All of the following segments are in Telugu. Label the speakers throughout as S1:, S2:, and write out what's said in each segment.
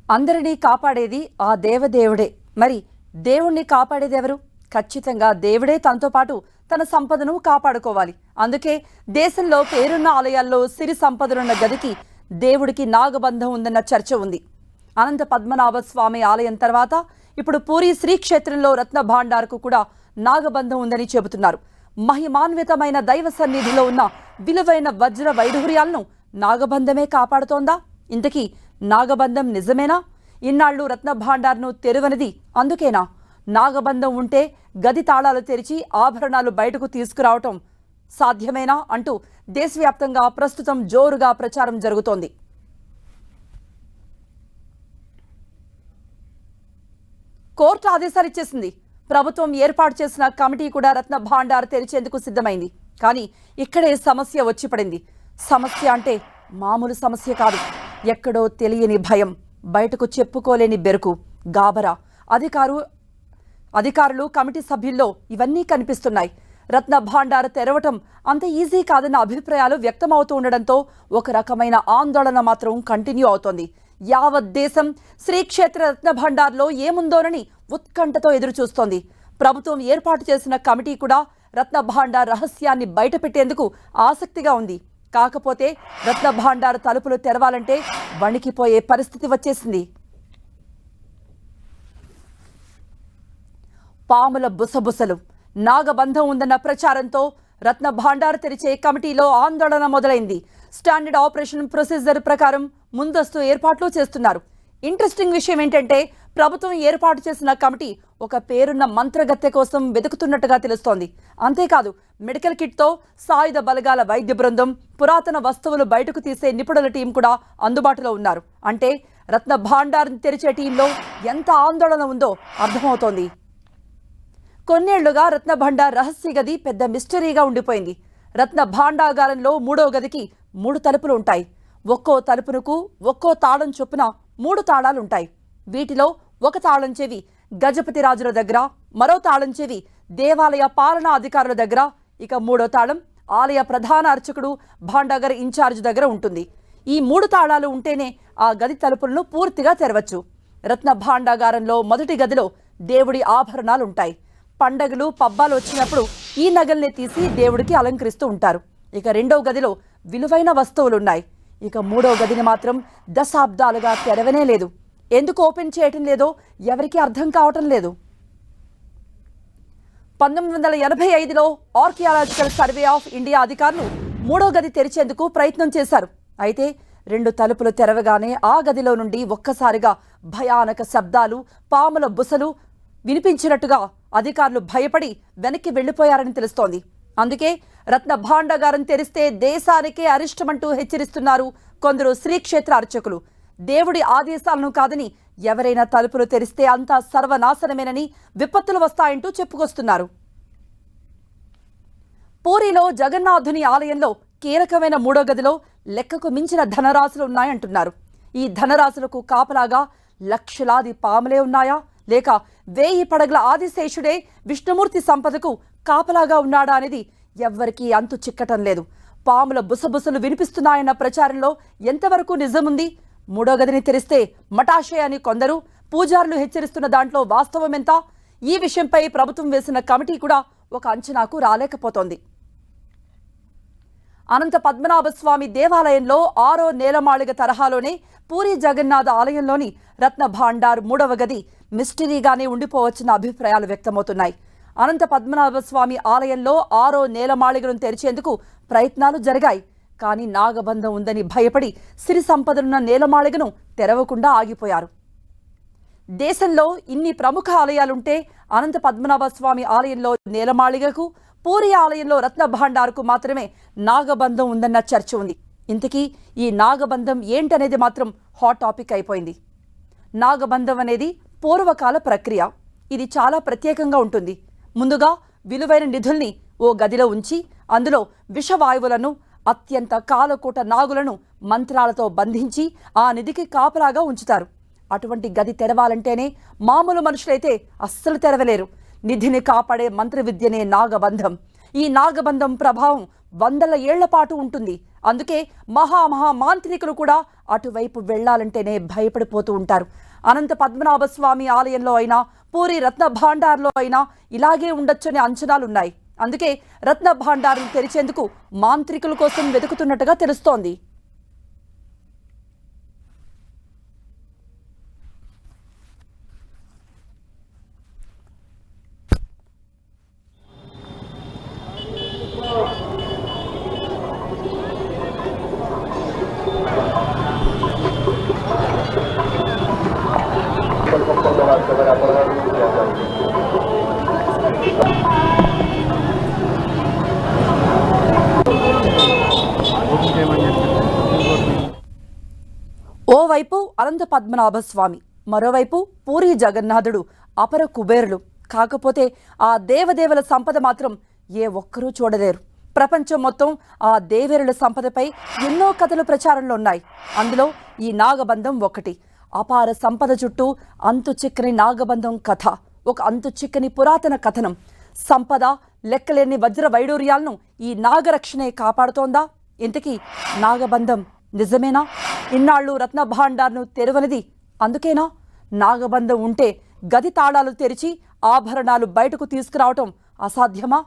S1: అందరినీ కాపాడేది ఆ దేవదేవుడే. మరి దేవుణ్ణి కాపాడేది ఎవరు? ఖచ్చితంగా దేవుడే తనతో పాటు తన సంపదను కాపాడుకోవాలి. అందుకే దేశంలో పేరున్న ఆలయాల్లో సిరి సంపదలున్న గదికి దేవుడికి నాగబంధం ఉందన్న చర్చ ఉంది. అనంత పద్మనాభ స్వామి ఆలయం తర్వాత ఇప్పుడు పూరి శ్రీక్షేత్రంలో రత్న భాండార్కు కూడా నాగబంధం ఉందని చెబుతున్నారు. మహిమాన్వితమైన దైవ సన్నిధిలో ఉన్న విలువైన వజ్ర వైఢూర్యాలను నాగబంధమే కాపాడుతోందా? ఇంతకీ నాగబంధం నిజమేనా? ఇన్నాళ్లు రత్న భాండార్ను తెరువనిది అందుకేనా? నాగబంధం ఉంటే గది తాళాలు తెరిచి ఆభరణాలు బయటకు తీసుకురావటం సాధ్యమేనా అంటూ దేశవ్యాప్తంగా ప్రస్తుతం జోరుగా ప్రచారం జరుగుతోంది. కోర్టు ఆదేశాలు ఇచ్చేసింది. ప్రభుత్వం ఏర్పాటు చేసిన కమిటీ కూడా రత్న భాండార్ తెరిచేందుకు సిద్ధమైంది. కానీ ఇక్కడే సమస్య వచ్చి పడింది. సమస్య అంటే మామూలు సమస్య కాదు. ఎక్కడో తెలియని భయం, బయటకు చెప్పుకోలేని బెరుకు, గాబరా. అధికారులు, కమిటీ సభ్యుల్లో ఇవన్నీ కనిపిస్తున్నాయి. రత్న భాండార్ తెరవటం అంత ఈజీ కాదన్న అభిప్రాయాలు వ్యక్తమవుతూ ఉండడంతో ఒక రకమైన ఆందోళన మాత్రం కంటిన్యూ అవుతోంది. యావత్ దేశం శ్రీక్షేత్ర రత్న భాండార్లో ఏముందోనని ఉత్కంఠతో ఎదురుచూస్తోంది. ప్రభుత్వం ఏర్పాటు చేసిన కమిటీ కూడా రత్న భాండార్ రహస్యాన్ని బయటపెట్టేందుకు ఆసక్తిగా ఉంది. కాకపోతే రత్న భాండార్ తలుపులు తెరవాలంటే వణికిపోయే పరిస్థితి వచ్చేసింది. పాముల బుసబుసలు, నాగబంధం ఉందన్న ప్రచారంతో రత్న భాండార్ తెరిచే కమిటీలో ఆందోళన మొదలైంది. స్టాండర్డ్ ఆపరేషన్ ప్రొసీజర్ ప్రకారం ముందస్తు ఏర్పాట్లు చేస్తున్నారు. ఇంట్రెస్టింగ్ విషయం ఏంటంటే ప్రభుత్వం ఏర్పాటు చేసిన కమిటీ ఒక పేరున్న మంత్రగత్తె కోసం వెతుకుతున్నట్టుగా తెలుస్తోంది. అంతేకాదు, మెడికల్ కిట్తో సాయుధ బలగాల వైద్య బృందం, పురాతన వస్తువులు బయటకు తీసే నిపుణుల టీం కూడా అందుబాటులో ఉన్నారు. అంటే రత్న భాండార్ తెరిచే టీంలో ఎంత ఆందోళన ఉందో అర్థమవుతోంది. కొన్నేళ్లుగా రత్న భాండార్ రహస్య గది పెద్ద మిస్టరీగా ఉండిపోయింది. రత్న భాండాగారంలో 3వ గదికి 3 తలుపులు ఉంటాయి. ఒక్కో తలుపునకు ఒక్కో తాళం చొప్పున 3 తాళాలుంటాయి. వీటిలో ఒక తాళం చెవి గజపతి రాజుల దగ్గర, మరో తాళం చెవి దేవాలయ పాలనా అధికారుల దగ్గర, ఇక 3వ తాళం ఆలయ ప్రధాన అర్చకుడు భాండాగర్ ఇన్ఛార్జ్ దగ్గర ఉంటుంది. ఈ 3 తాళాలు ఉంటేనే ఆ గది తలుపులను పూర్తిగా తెరవచ్చు. రత్న భాండాగారంలో మొదటి గదిలో దేవుడి ఆభరణాలుంటాయి. పండగలు, పబ్బాలు వచ్చినప్పుడు ఈ నగల్ని తీసి దేవుడికి అలంకరిస్తూ ఉంటారు. ఇక 2వ గదిలో విలువైన వస్తువులున్నాయి. ఇక 3వ గదిని మాత్రం దశాబ్దాలుగా తెరవనే లేదు. ఎందుకు ఓపెన్ చేయటం లేదో ఎవరికీ అర్థం కావటం లేదు. 1985లో ఆర్కియాలజికల్ సర్వే ఆఫ్ ఇండియా అధికారులు 3వ గది తెరిచేందుకు ప్రయత్నం చేశారు. అయితే 2 తలుపులు తెరవగానే ఆ గదిలో నుండి ఒక్కసారిగా భయానక శబ్దాలు, పాముల బుసలు వినిపించినట్టుగా అధికారులు భయపడి వెనక్కి వెళ్లిపోయారని తెలుస్తోంది. అందుకే రత్న భాండాగారం తెరిస్తే దేశానికే అరిష్టమంటూ హెచ్చరిస్తున్నారు కొందరు శ్రీక్షేత్ర అర్చకులు. దేవుడి ఆదేశాలను కాదని ఎవరైనా తలుపులు తెరిస్తే అంతా సర్వనాశనమేనని, విపత్తులు వస్తాయంటూ చెప్పుకొస్తున్నారు. పూరిలో జగన్నాథుని ఆలయంలో కీలకమైన 3వ గదిలో లెక్కకు మించిన ధనరాశులు ఉన్నాయంటున్నారు. ఈ ధనరాశులకు కాపలాగా లక్షలాది పాములే ఉన్నాయా, లేక 1000 పడగల ఆదిశేషుడే విష్ణుమూర్తి సంపదకు కాపలాగా ఉన్నాడా అనేది ఎవ్వరికీ అంతు చిక్కటం లేదు. పాముల బుసబుసలు వినిపిస్తున్నాయన్న ప్రచారంలో ఎంతవరకు నిజముంది? 3వ గదిని తెరిస్తే మటాషే అని కొందరు, పూజారులు హెచ్చరిస్తున్న దాంట్లో వాస్తవం ఎంత? ఈ విషయంపై ప్రభుత్వం వేసిన కమిటీ కూడా ఒక అంచనాకు రాలేకపోతోంది. అనంత పద్మనాభ స్వామి దేవాలయంలో 6వ నేలమాళిగ తరహాలోనే పూరి జగన్నాథ ఆలయంలోని రత్న భాండార్ 3వ గది మిస్టరీగానే ఉండిపోవచ్చన్న అభిప్రాయాలు వ్యక్తమవుతున్నాయి. అనంత పద్మనాభ స్వామి ఆలయంలో 6వ నేలమాళిగను తెరిచేందుకు ప్రయత్నాలు జరిగాయి. కానీ నాగబంధం ఉందని భయపడి సిరి సంపదలున్న నేలమాళిగను తెరవకుండా ఆగిపోయారు. దేశంలో ఇన్ని ప్రముఖ ఆలయాలుంటే అనంత పద్మనాభ స్వామి ఆలయంలో నేలమాళిగకు, పూరి ఆలయంలో రత్న భాండార్కు మాత్రమే నాగబంధం ఉందన్న చర్చ ఉంది. ఇంతకీ ఈ నాగబంధం ఏంటనేది మాత్రం హాట్ టాపిక్ అయిపోయింది. నాగబంధం అనేది పూర్వకాల ప్రక్రియ. ఇది చాలా ప్రత్యేకంగా ఉంటుంది. ముందుగా విలువైన నిధుల్ని ఓ గదిలో ఉంచి అందులో విషవాయువులను, అత్యంత కాలకూట నాగులను మంత్రాలతో బంధించి ఆ నిధికి కాపలాగా ఉంచుతారు. అటువంటి గది తెరవాలంటేనే మామూలు మనుషులైతే అస్సలు తెరవలేరు. నిధిని కాపాడే మంత్ర విద్యనే నాగబంధం. ఈ నాగబంధం ప్రభావం వందల ఏళ్ల పాటు ఉంటుంది. అందుకే మహా మాంత్రికులు కూడా అటువైపు వెళ్లాలంటేనే భయపడిపోతూ ఉంటారు. అనంత పద్మనాభ స్వామి ఆలయంలో అయినా, పూరి రత్న భాండార్లో అయినా ఇలాగే ఉండొచ్చనే అంచనాలున్నాయి. అందుకే రత్న భాండార్ను తెరిచేందుకు మాంత్రికుల కోసం వెతుకుతున్నట్టుగా తెలుస్తోంది. ఓవైపు అనంత పద్మనాభ స్వామి, మరోవైపు పూరి జగన్నాథుడు అపర కుబేరులు. కాకపోతే ఆ దేవదేవుల సంపద మాత్రం ఏ ఒక్కరూ చూడలేరు. ప్రపంచం మొత్తం ఆ దేవేరుల సంపదపై ఎన్నో కథలు ప్రచారంలో ఉన్నాయి. అందులో ఈ నాగబంధం ఒకటి. అపార సంపద చుట్టూ అంతు చిక్కని నాగబంధం కథ ఒక అంతు చిక్కని పురాతన కథనం. సంపద, లెక్కలేని వజ్ర వైడూర్యాలను ఈ నాగరక్షణే కాపాడుతోందా? ఇంతకీ నాగబంధం నిజమేనా? ఇన్నాళ్ళు రత్న భాండార్ను తెరవనిది అందుకేనా? నాగబంధం ఉంటే గది తాళాలు తెరిచి ఆభరణాలు బయటకు తీసుకురావటం అసాధ్యమా?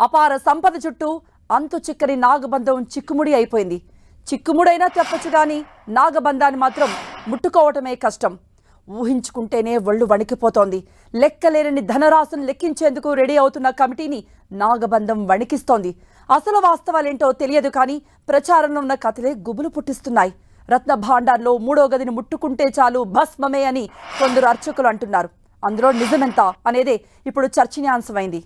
S1: అపార సంపద చుట్టూ అంతు చిక్కని నాగబంధం చిక్కుముడి అయిపోయింది. చిక్కుముడైనా చెప్పచ్చు గాని నాగబంధాన్ని మాత్రం ముట్టుకోవటమే కష్టం. ఊహించుకుంటేనే ఒళ్ళు వణికిపోతోంది. లెక్కలేని ధనరాశును లెక్కించేందుకు రెడీ అవుతున్న కమిటీని నాగబంధం వణికిస్తోంది. అసలు వాస్తవాలేంటో తెలియదు కానీ ప్రచారంలో ఉన్న కథలే గుబులు పుట్టిస్తున్నాయి. రత్న భాండార్లో 3వ గదిని ముట్టుకుంటే చాలు భస్మమే అని కొందరు అర్చకులు అంటున్నారు. అందులో నిజమెంత అనేదే ఇప్పుడు చర్చనీయాంశమైంది.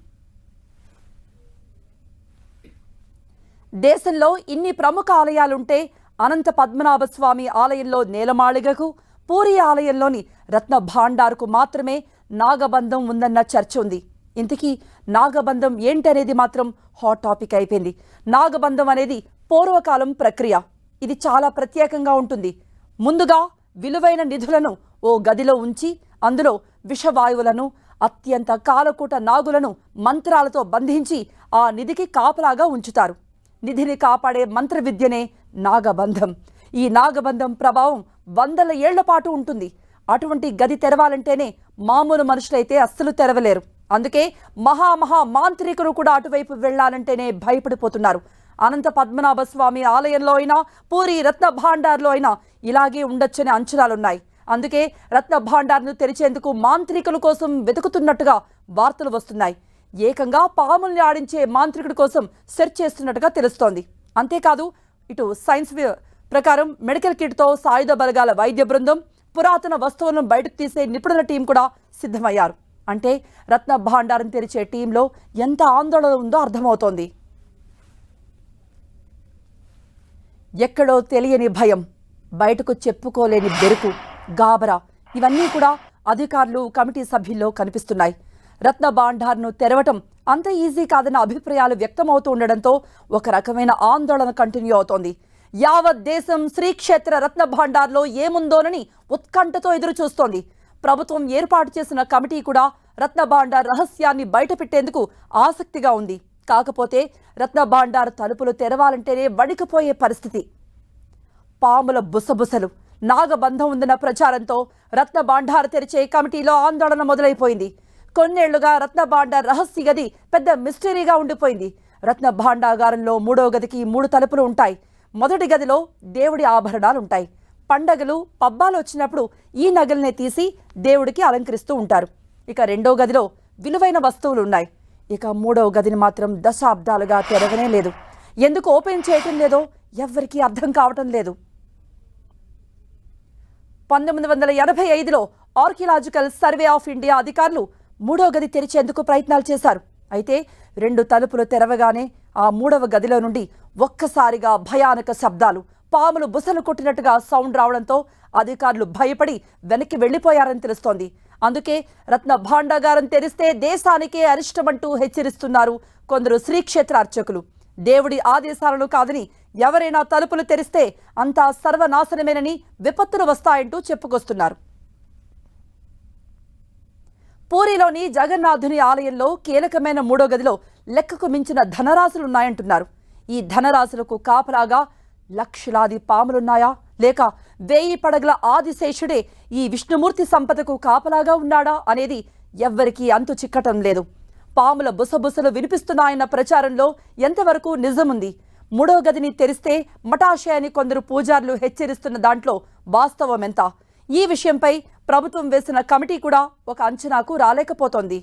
S1: దేశంలో ఇన్ని ప్రముఖ ఆలయాలుంటే అనంత పద్మనాభ స్వామి ఆలయంలో నేలమాళిగకు, పూరి ఆలయంలోని రత్న భాండార్కు మాత్రమే నాగబంధం ఉందన్న చర్చ ఉంది. ఇంతకీ నాగబంధం ఏంటనేది మాత్రం హాట్ టాపిక్ అయిపోయింది. నాగబంధం అనేది పూర్వకాలం ప్రక్రియ. ఇది చాలా ప్రత్యేకంగా ఉంటుంది. ముందుగా విలువైన నిధులను ఓ గదిలో ఉంచి అందులో విషవాయువులను, అత్యంత కాలకూట నాగులను మంత్రాలతో బంధించి ఆ నిధికి కాపలాగా ఉంచుతారు. నిధిని కాపాడే మంత్ర విద్యనే నాగబంధం. ఈ నాగబంధం ప్రభావం వందల ఏళ్ల పాటు ఉంటుంది. అటువంటి గది తెరవాలంటేనే మామూలు మనుషులైతే అస్సలు తెరవలేరు. అందుకే మహా మాంత్రికులు కూడా అటువైపు వెళ్లాలంటేనే భయపడిపోతున్నారు. అనంత పద్మనాభ స్వామి ఆలయంలో అయినా, పూరి రత్న భాండార్లో అయినా ఇలాగే ఉండొచ్చనే అంచనాలున్నాయి. అందుకే రత్న భాండార్ను తెరిచేందుకు మాంత్రికుల కోసం వెతుకుతున్నట్టుగా వార్తలు వస్తున్నాయి. ఏకంగా పాముల్ని ఆడించే మాంత్రికుడి కోసం సెర్చ్ చేస్తున్నట్టుగా తెలుస్తోంది. అంతేకాదు, ఇటు సైన్స్ ప్రకారం మెడికల్ కిట్తో సాయుధ బలగాల వైద్య బృందం, పురాతన వస్తువులను బయటకు తీసే నిపుణుల టీం కూడా సిద్ధమయ్యారు. అంటే రత్న భాండారం తెరిచే టీంలో ఎంత ఆందోళన ఉందో అర్థమవుతోంది. ఎక్కడో తెలియని భయం, బయటకు చెప్పుకోలేని బెరుకు, గాబరా ఇవన్నీ కూడా అధికారులు, కమిటీ సభ్యుల్లో కనిపిస్తున్నాయి. రత్న భాండార్ను తెరవటం అంత ఈజీ కాదన్న అభిప్రాయాలు వ్యక్తమవుతూ ఉండడంతో ఒక రకమైన ఆందోళన కంటిన్యూ అవుతోంది. యావత్ దేశం శ్రీక్షేత్ర రత్న భాండార్లో ఏముందోనని ఉత్కంఠతో ఎదురు చూస్తోంది. ప్రభుత్వం ఏర్పాటు చేసిన కమిటీ కూడా రత్న భాండార్ రహస్యాన్ని బయటపెట్టేందుకు ఆసక్తిగా ఉంది. కాకపోతే రత్న భాండార్ తలుపులు తెరవాలంటేనే వణికిపోయే పరిస్థితి. పాముల బుసబుసలు, నాగబంధం ఉందన్న ప్రచారంతో రత్న భాండార్ తెరిచే కమిటీలో ఆందోళన మొదలైపోయింది. కొన్నేళ్లుగా రత్న భాండార్ రహస్య గది పెద్ద మిస్టరీగా ఉండిపోయింది. రత్న భాండాగారంలో 3వ గదికి 3 తలుపులు ఉంటాయి. మొదటి గదిలో దేవుడి ఆభరణాలుంటాయి. పండగలు, పబ్బాలు వచ్చినప్పుడు ఈ నగలనే తీసి దేవుడికి అలంకరిస్తూ ఉంటారు. ఇక 2వ గదిలో విలువైన వస్తువులు ఉన్నాయి. ఇక 3వ గదిని మాత్రం దశాబ్దాలుగా తెరవనే లేదు. ఎందుకు ఓపెన్ చేయటం లేదో ఎవ్వరికీ అర్థం కావటం లేదు. 1985లో ఆర్కియలాజికల్ సర్వే ఆఫ్ ఇండియా అధికారులు 3వ గది తెరిచేందుకు ప్రయత్నాలు చేశారు. అయితే 2 తలుపులు తెరవగానే ఆ 3వ గదిలో నుండి ఒక్కసారిగా భయానక శబ్దాలు, పాములు బుసలు కొట్టినట్టుగా సౌండ్ రావడంతో అధికారులు భయపడి వెనక్కి వెళ్లిపోయారని తెలుస్తోంది. అందుకే రత్న భాండాగారం తెరిస్తే దేశానికే అరిష్టమంటూ హెచ్చరిస్తున్నారు కొందరు శ్రీక్షేత్ర అర్చకులు. దేవుడి ఆదేశాలను కాదని ఎవరైనా తలుపులు తెరిస్తే అంతా సర్వనాశనమేనని, విపత్తులు వస్తాయంటూ చెప్పుకొస్తున్నారు. పూరిలోని జగన్నాథుని ఆలయంలో కీలకమైన 3వ గదిలో లెక్కకు మించిన ధనరాశులున్నాయంటున్నారు. ఈ ధనరాశులకు కాపలాగా లక్షలాది పాములున్నాయా, లేక 1000 పడగల ఆదిశేషుడే ఈ విష్ణుమూర్తి సంపదకు కాపలాగా ఉన్నాడా అనేది ఎవ్వరికీ అంతు చిక్కటం లేదు. పాముల బుసబుసలు వినిపిస్తున్నాయన్న ప్రచారంలో ఎంతవరకు నిజముంది? 3వ గదిని తెరిస్తే మటాశయాన్ని కొందరు పూజారులు హెచ్చరిస్తున్న దాంట్లో వాస్తవం ఎంత? ఈ విషయంపై ప్రభుత్వం వేసిన కమిటీ కూడా ఒక అంచనాకు రాలేకపోతోంది.